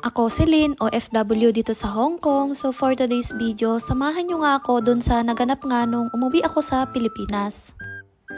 Ako si Lynn, OFW dito sa Hong Kong. So for today's video, samahan nyo nga ako dun sa naganap nga nung umuwi ako sa Pilipinas.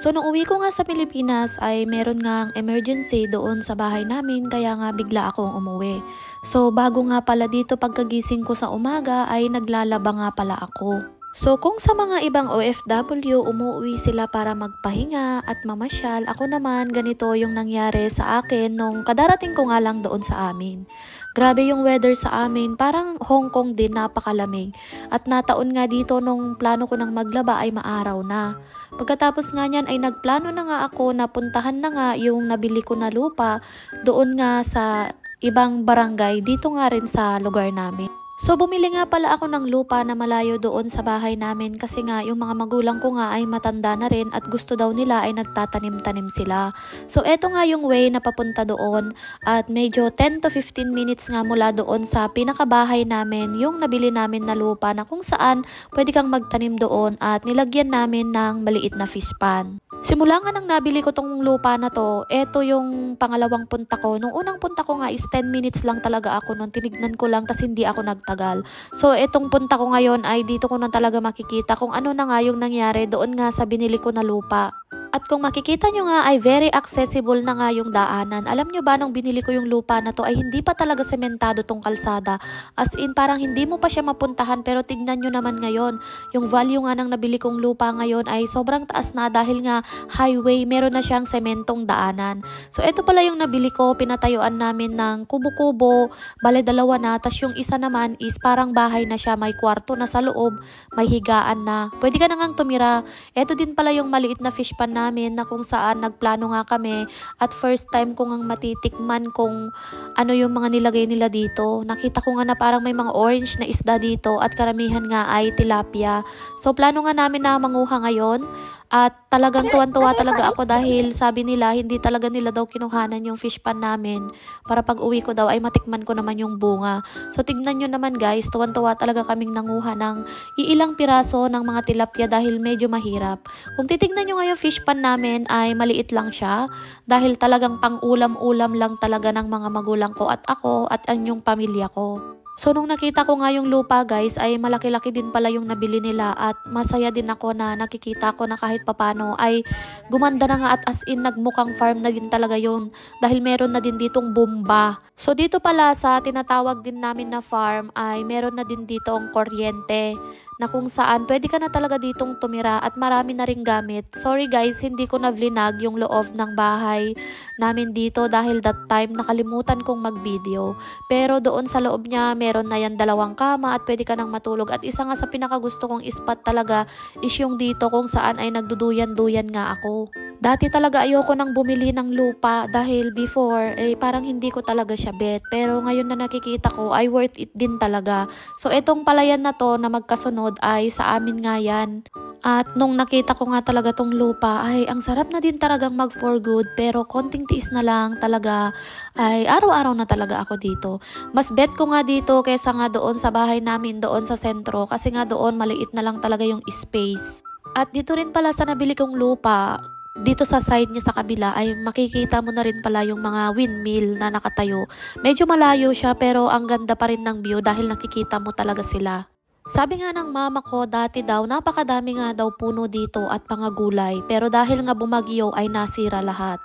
So nung uwi ko nga sa Pilipinas ay meron nga emergency doon sa bahay namin kaya nga bigla akong umuwi. So bago nga pala dito pagkagising ko sa umaga ay naglalaba nga pala ako. So kung sa mga ibang OFW, umuwi sila para magpahinga at mamasyal, ako naman ganito yung nangyari sa akin nung kadarating ko nga lang doon sa amin. Grabe yung weather sa amin, parang Hong Kong din, napakalamig. At nataon nga dito nung plano ko ng maglaba ay maaraw na. Pagkatapos nga niyan ay nagplano na nga ako na puntahan na nga yung nabili ko na lupa doon nga sa ibang barangay dito nga rin sa lugar namin. So bumili nga pala ako ng lupa na malayo doon sa bahay namin kasi nga yung mga magulang ko nga ay matanda na rin at gusto daw nila ay nagtatanim-tanim sila. So eto nga yung way na papunta doon at medyo 10 to 15 minutes nga mula doon sa pinakabahay namin yung nabili namin na lupa na kung saan pwede kang magtanim doon at nilagyan namin ng maliit na fish pan. Simula nga nang nabili ko tong lupa na to, eto yung pangalawang punta ko. Nung unang punta ko nga is 10 minutes lang talaga ako nun. Tinignan ko lang tas hindi ako nagtagal. So etong punta ko ngayon ay dito ko na talaga makikita kung ano na nga yung nangyari doon nga sa binili ko na lupa. At kung makikita nyo nga ay very accessible na nga yung daanan. Alam nyo ba nung binili ko yung lupa na to ay hindi pa talaga sementado tong kalsada. As in parang hindi mo pa siya mapuntahan pero tignan nyo naman ngayon. Yung value nga ng nabili kong lupa ngayon ay sobrang taas na dahil nga highway, meron na siyang sementong daanan. So ito pala yung nabili ko, pinatayuan namin ng kubo-kubo, bale dalawa na. Tas yung isa naman is parang bahay na siya, may kwarto na sa loob, may higaan na. Pwede ka na ngang tumira. Ito din pala yung maliit na fish pan namin na kung saan nagplano nga kami at first time ko ngang matitikman kung ano yung mga nilagay nila dito. Nakita ko nga na parang may mga orange na isda dito at karamihan nga ay tilapia. So plano nga namin na manguha ngayon. At talagang tuwan-tuwa talaga ako dahil sabi nila hindi talaga nila daw kinuhanan yung fish pan namin para pag uwi ko daw ay matikman ko naman yung bunga. So tignan nyo naman guys, tuwan-tuwa talaga kaming nanguha ng iilang piraso ng mga tilapia dahil medyo mahirap. Kung titignan nyo nga yung fish pan namin ay maliit lang siya dahil talagang pang ulam-ulam lang talaga ng mga magulang ko at ako at ang yung pamilya ko. So nung nakita ko nga yung lupa guys ay malaki-laki din pala yung nabili nila at masaya din ako na nakikita ko na kahit papano ay gumanda na nga at as in nagmukhang farm na din talaga yun dahil meron na din ditong bomba. So dito pala sa tinatawag din namin na farm ay meron na din dito ang kuryente na kung saan pwede ka na talaga ditong tumira at marami na ring gamit. Sorry guys, hindi ko na vlinag yung loob ng bahay namin dito dahil that time nakalimutan kong mag-video. Pero doon sa loob niya meron na yan 2 kama at pwede ka nang matulog. At isa nga sa pinakagusto kong spot talaga is yung dito kung saan ay nagduduyan-duyan nga ako. Dati talaga ayoko nang bumili ng lupa dahil before parang hindi ko talaga siya bet. Pero ngayon na nakikita ko ay worth it din talaga. So etong palayan na to na magkasunod ay sa amin nga yan. At nung nakita ko nga talaga tong lupa ay ang sarap na din talagang mag for good pero konting tiis na lang talaga ay araw-araw na talaga ako dito. Mas bet ko nga dito kaysa nga doon sa bahay namin doon sa sentro kasi nga doon maliit na lang talaga yung space. At dito rin pala sa nabili kong lupa, dito sa side niya sa kabila ay makikita mo na rin pala yung mga windmill na nakatayo. Medyo malayo siya pero ang ganda pa rin ng view dahil nakikita mo talaga sila. Sabi nga ng mama ko dati daw napakadami nga daw puno dito at mga gulay pero dahil nga bumagyo ay nasira lahat.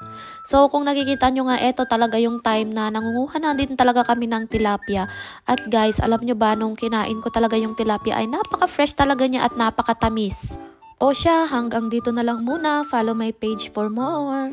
So kung nakikita nyo nga eto talaga yung time na nangunguha na din talaga kami ng tilapia. At guys, alam nyo ba nung kinain ko talaga yung tilapia ay napaka-fresh talaga niya at napakatamis. O siya, hanggang dito na lang muna. Follow my page for more.